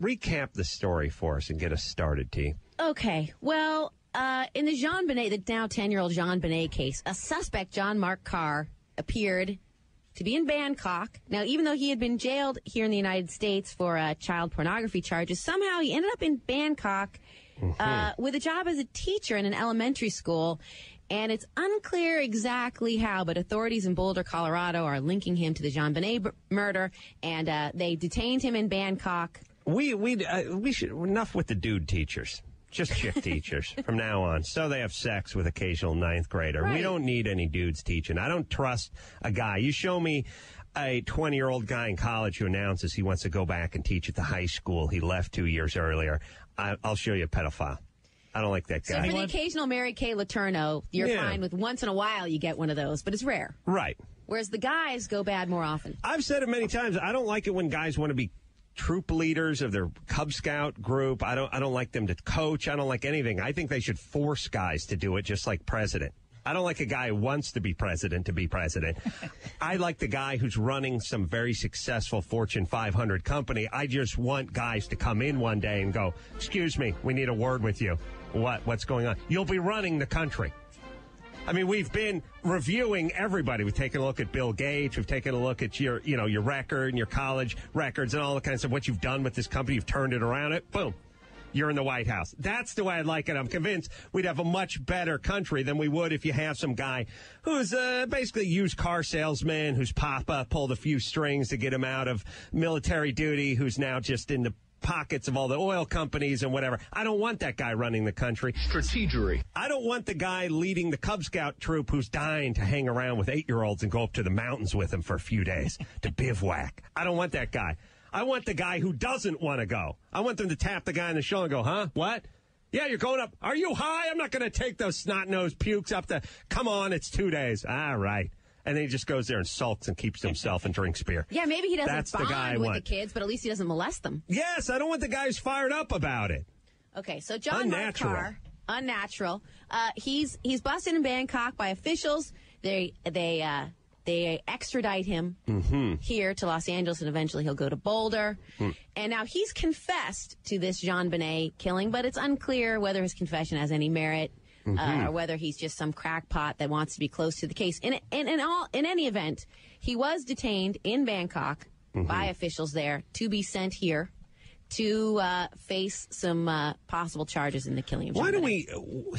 recap the story for us and get us started, T. Okay, well, in the Jean Benet, the now 10-year-old Jean Benet case, a suspect, John Mark Karr, appeared to be in Bangkok. Now, even though he had been jailed here in the United States for child pornography charges, somehow he ended up in Bangkok with a job as a teacher in an elementary school. And it's unclear exactly how, but authorities in Boulder, Colorado are linking him to the Jean Benet murder, and they detained him in Bangkok. We should, enough with the dude teachers. Just chick teachers from now on. So they have sex with occasional ninth grader. Right. We don't need any dudes teaching. I don't trust a guy. You show me a 20-year-old guy in college who announces he wants to go back and teach at the high school he left 2 years earlier. I'll show you a pedophile. I don't like that guy. So for the occasional Mary Kay Letourneau, you're fine with once in a while you get one of those, but it's rare. Right. Whereas the guys go bad more often. I've said it many times. I don't like it when guys want to be troop leaders of their Cub Scout group. I don't like them to coach. I don't like anything. I think they should force guys to do it, just like president. I don't like a guy who wants to be president. I like the guy who's running some very successful Fortune 500 company. I just want guys to come in one day and go, excuse me, we need a word with you. What's going on? You'll be running the country. I mean, we've been reviewing everybody. We've taken a look at Bill Gates. We've taken a look at your record and your college records and all the kinds of what you've done with this company. You've turned it around. Boom. You're in the White House. That's the way I like it. I'm convinced we'd have a much better country than we would if you have some guy who's basically a used car salesman, whose papa pulled a few strings to get him out of military duty, who's now just in the pockets of all the oil companies and whatever. I don't want that guy running the country. Strategery. I don't want the guy leading the Cub Scout troop who's dying to hang around with 8-year-olds and go up to the mountains with them for a few days to bivouac. I don't want that guy. I want the guy who doesn't want to go. I want them to tap the guy on the shoulder and go, huh? What? Yeah, you're going up. Are you high? I'm not going to take those snot-nosed pukes up the, come on, it's 2 days. All right. And then he just goes there and sulks and keeps to himself and drinks beer. Yeah, maybe he doesn't bond with the kids, but at least he doesn't molest them. Yes, I don't want the guy who's fired up about it. Okay, so John Mark Karr, unnatural. He's busted in Bangkok by officials. They extradite him here to Los Angeles, and eventually he'll go to Boulder. And now he's confessed to this Jean Benet killing, but it's unclear whether his confession has any merit. Or whether he's just some crackpot that wants to be close to the case. In any event, he was detained in Bangkok by officials there to be sent here to face some possible charges in the killing of John Benet.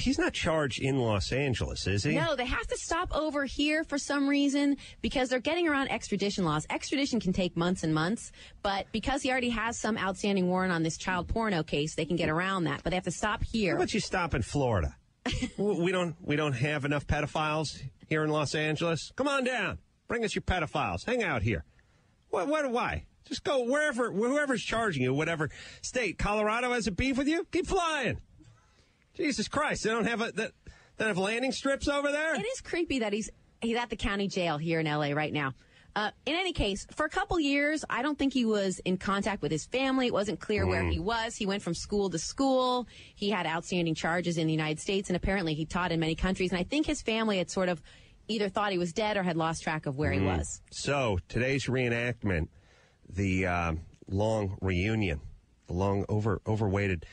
He's not charged in Los Angeles, is he? No, they have to stop over here for some reason because they're getting around extradition laws. Extradition can take months and months, but because he already has some outstanding warrant on this child porno case, they can get around that. But they have to stop here. How about you stop in Florida? We don't have enough pedophiles here in Los Angeles. Come on down. Bring us your pedophiles. Hang out here. Why? Just go whoever's charging you, whatever state. Colorado has a beef with you? Keep flying. Jesus Christ. They don't have landing strips over there? It is creepy that he's at the county jail here in L.A. right now. In any case, for a couple years, I don't think he was in contact with his family. It wasn't clear where he was. He went from school to school. He had outstanding charges in the United States, and apparently he taught in many countries. And I think his family had sort of either thought he was dead or had lost track of where he was. So today's reenactment, the long reunion, the long overweighted,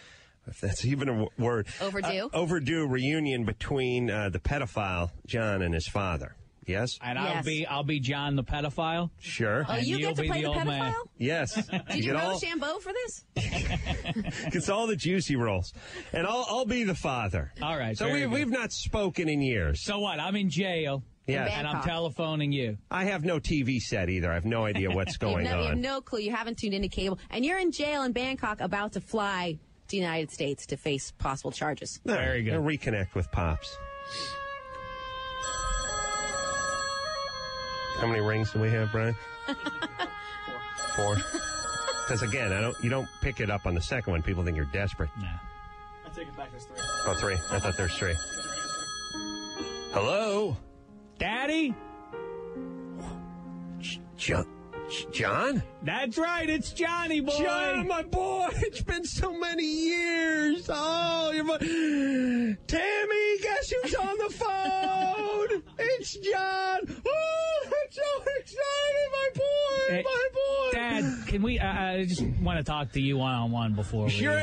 if that's even a word. Overdue reunion between the pedophile, John, and his father. Yes? And I'll be John the pedophile. Sure. Oh, you get to play the pedophile? Man. Yes. Did you Rochambeau for this? Gets all the juicy rolls. And I'll be the father. All right. So we've not spoken in years. So what? I'm in jail. Yeah. And I'm telephoning you. I have no TV set either. I have no idea what's going on. You have no clue. You haven't tuned into cable. And you're in jail in Bangkok about to fly to the United States to face possible charges. Very good. Reconnect with Pops. How many rings do we have, Brian? 4. Because again, you don't pick it up on the second one. People think you're desperate. No. I take it back as 3. Oh, 3. I thought there's 3. Hello? Daddy? John? That's right. It's Johnny, boy. John, my boy. It's been so many years. Oh, Tammy, guess who's on the phone? It's John. Oh, I'm so excited, my boy, my boy. Dad, can we? I just want to talk to you one-on-one before we. Sure,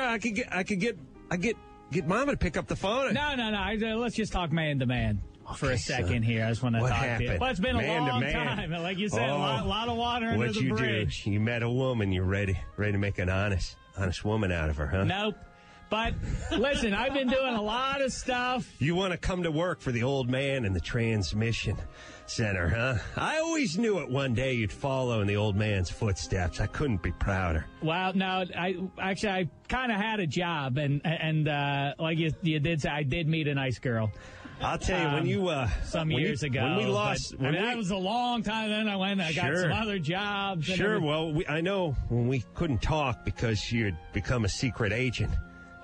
I could get Mama to pick up the phone. No. Let's just talk man to man. For a second here, I just want to talk to you. Well, it's been a long time. Like you said, a lot of water under the bridge. You met a woman. You're ready to make an honest woman out of her, huh? Nope. But listen, I've been doing a lot of stuff. You want to come to work for the old man in the transmission center, huh? I always knew it one day you'd follow in the old man's footsteps. I couldn't be prouder. Well, no, I kind of had a job, and like you did say, I did meet a nice girl. I'll tell you, when you some years ago, when we lost, that was a long time. Then I went, I got some other jobs. Sure. Well, I know when we couldn't talk because you'd become a secret agent,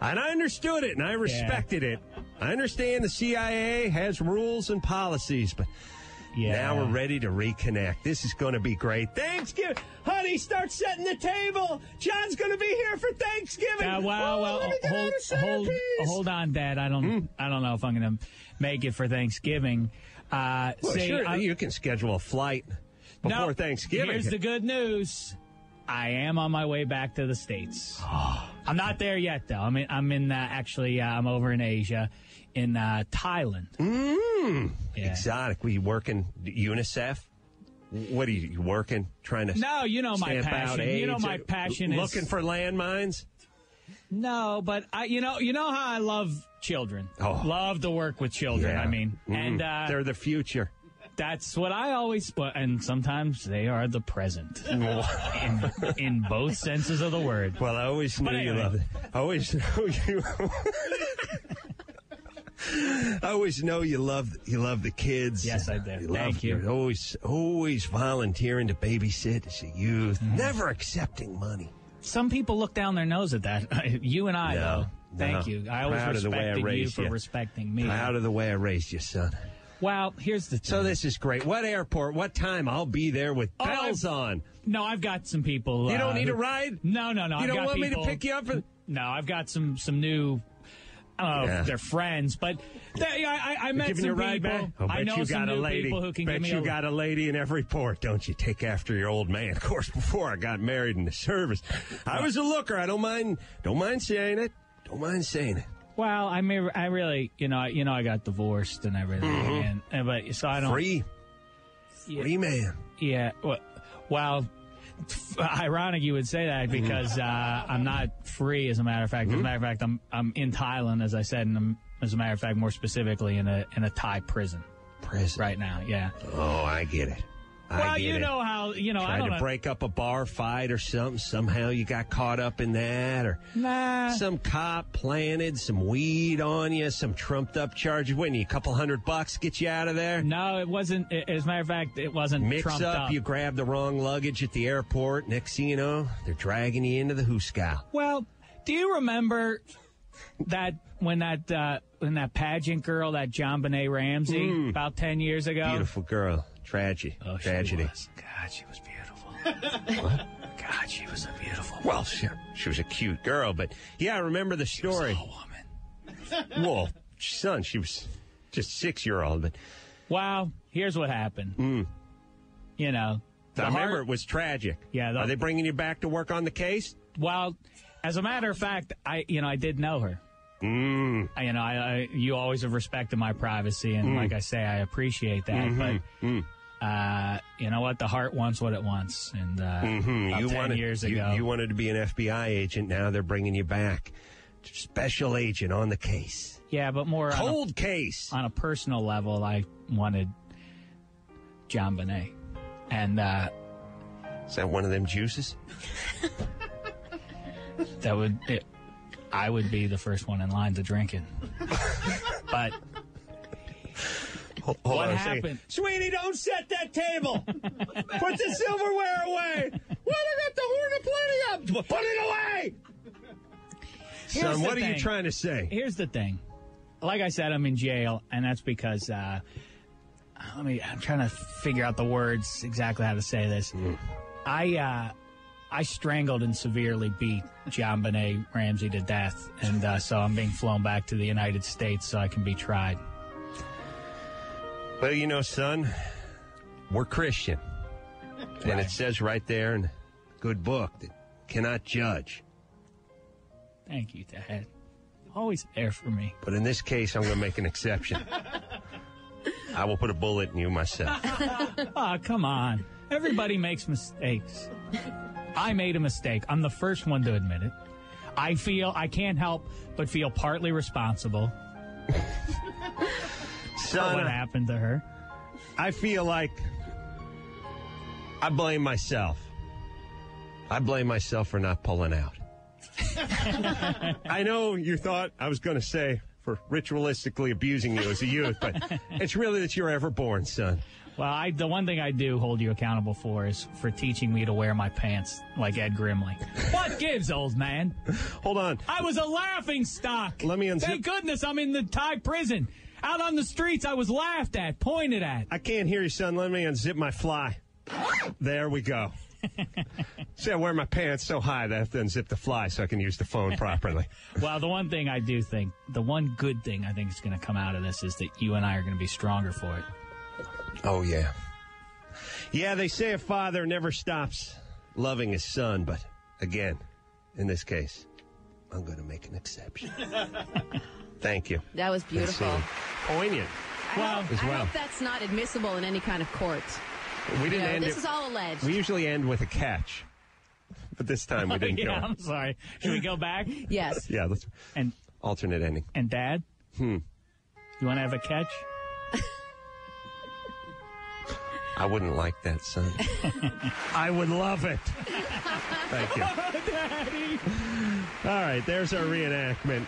and I understood it and I respected it. I understand the CIA has rules and policies, but now we're ready to reconnect. This is going to be great. Thanksgiving, honey, start setting the table. John's going to be here for Thanksgiving. Hold on, Dad. I don't know if I'm going to make it for Thanksgiving. You can schedule a flight before Thanksgiving. Here's the good news. I am on my way back to the States. I'm not there yet, though. I'm over in Asia, in Thailand. Exotic. Were you working UNICEF? What are you working? Trying to No, you know my passion. You know my passion is looking for landmines? No, but you know how I love children. Love to work with children. Yeah. I mean, and they're the future. That's what I always, and sometimes they are the present in both senses of the word. Well, I always knew you loved it. I always know you. I always know you love the kids. Yes, I do. Thank you. You're always volunteering to babysit as a youth, never accepting money. Some people look down their nose at that. You and I, though. Thank you. I always respected you for respecting me. Proud of the way I raised you, son. Well, here's the thing. So this is great. What airport? What time? I'll be there with bells on. No, I've got some people. You don't need a ride? No. You don't want me to pick you up? No, I've got some new. They're friends, but I met some people. Ride back? I know some new people who can give me a... Bet you got a lady in every port, don't you? Take after your old man. Of course, before I got married in the service, I was a looker. I don't mind saying it. Don't mind saying it. Well, I really, I got divorced and everything, but so I don't. Free man. Yeah. Well, ironic you would say that because I'm not free. As a matter of fact, I'm in Thailand, as I said, and as a matter of fact, more specifically in a Thai prison right now. Yeah. Oh, I get it. Well, you know how, Tried to break up a bar fight or something. Somehow you got caught up in that. Or some cop planted some weed on you, some trumped-up charges. When you, $200 get you out of there? No, it wasn't. As a matter of fact, it wasn't trumped up. You grabbed the wrong luggage at the airport. Next thing you know, they're dragging you into the hooskow. Well, do you remember that when that pageant girl, that JonBenet Ramsey, about 10 years ago? Beautiful girl. Tragedy. Tragedy. God, she was beautiful. What? God, she was a beautiful woman. Well, she was a cute girl, but yeah, I remember the story. She was a woman. Well, son, she was just 6-year-old, but... Wow, here's what happened. I remember it was tragic. Yeah. Are they bringing you back to work on the case? Well, as a matter of fact, I did know her. You always have respected my privacy, and like I say, I appreciate that. But you know what? The heart wants what it wants. And 10 years ago, you wanted to be an FBI agent. Now they're bringing you back, special agent on the case. Yeah, but more cold case. On a personal level, I wanted JonBenet, and is that one of them juices? I would be the first one in line to drink it. But what happened? Sweetie, don't set that table. Put the silverware away. Well, I got the horn of plenty of. Put it away. Son, what are you trying to say? Here's the thing. Like I said, I'm in jail, and that's because I'm trying to figure out the words exactly how to say this. I strangled and severely beat John Benet Ramsey to death, and so I'm being flown back to the United States so I can be tried. Well, you know, son, we're Christian. And it says right there in a good book that cannot judge. Thank you, Dad. Always there for me. But in this case, I'm going to make an exception. I will put a bullet in you myself. Oh, come on. Everybody makes mistakes. I made a mistake. I'm the first one to admit it. I can't help but feel partly responsible Son, for what happened to her. I feel like I blame myself. I blame myself for not pulling out. I know you thought I was going to say for ritualistically abusing you as a youth, but it's really that you're ever born, son. Well, the one thing I do hold you accountable for is for teaching me to wear my pants like Ed Grimley. What gives, old man? Hold on. I was a laughing stock. Let me unzip. Thank goodness I'm in the Thai prison. Out on the streets, I was laughed at, pointed at. I can't hear you, son. Let me unzip my fly. There we go. See, I wear my pants so high that I have to unzip the fly so I can use the phone properly. Well, the one thing I do think, the one good thing I think is going to come out of this is that you and I are going to be stronger for it. Oh, yeah. Yeah, they say a father never stops loving his son, but again, in this case, I'm going to make an exception. Thank you. That was beautiful. Poignant. I hope that's not admissible in any kind of court. We didn't end this it. is all alleged. We usually end with a catch, but this time we didn't go. I'm sorry. Should we go back? Yes. Yeah, let's And alternate ending. And Dad? You want to have a catch? I wouldn't like that, son. I would love it. Thank you. Daddy. All right, there's our reenactment.